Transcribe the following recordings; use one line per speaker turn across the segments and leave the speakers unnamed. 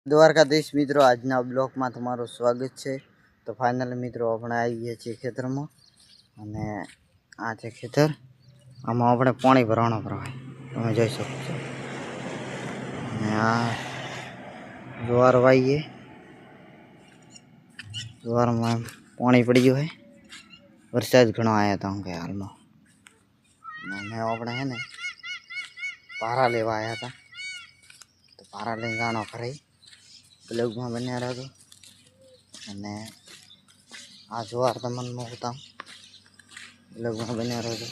દ્વારકાધીશ મિત્રો, આજના બ્લોગમાં તમારું સ્વાગત છે। તો ફાઇનલી મિત્રો આપણે આવી ગયા છીએ ખેતરમાં અને આ છે ખેતર। આમાં આપણે પાણી ભરવાનો પ્રવાહ તમે જોઈ શકો છો અને આ જુવાર વાઈએ જુવારમાં પાણી પડી ગયું છે। વરસાદ ઘણો આવ્યા હતા કે હાલમાં અને આપણે હે ને પારા લેવા આવ્યા હતા તો પારા લઈને ગાણો ખરાઈ બ્લોગમાં બન્યા રહેતો અને આ જુવાર તમને મૂકતા બ્લોગમાં બન્યા રહેતો।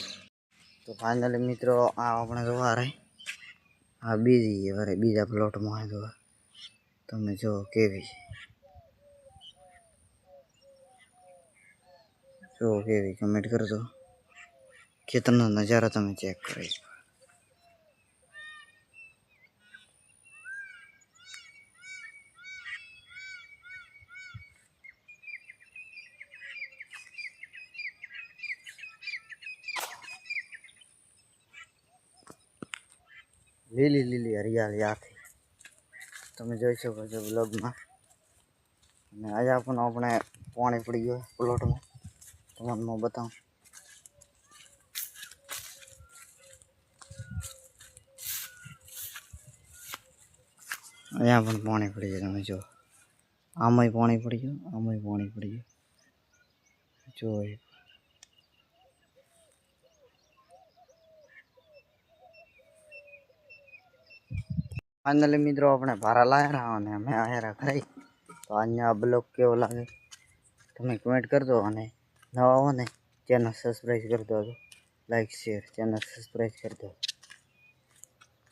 તો ફાઇનલી મિત્રો આ આપણે જુવાર હે આ બીજી વરે બીજા પ્લોટમાં હે જુવાર તમે જો કેવી કમેન્ટ કરજો। ખેતરનો નજારો તમે ચેક કરી લીલી લીલી હરિયાળી આખી તમે જોઈ શકો છો બ્લોગમાં। અને આજે પણ આપણે પાણી પડી ગયું પ્લોટમાં તમને બતાવું। અહીંયા પણ પાણી પડી ગયું તમે જો આમાંય પાણી પડી ગયું આમાંય પાણી પડી ગયું જો ફાઇનલી મિત્રો આપણે ભારા લાયા રહ્યા અને અમે આયા ખરાઈ તો અહીંયા બ્લોગ કેવો લાગે તમે કમેન્ટ કરજો અને નવા હો ને ચેનલ સબસ્ક્રાઈબ કરી દો લાઈક શેર ચેનલ સબસ્ક્રાઈબ કરી દો।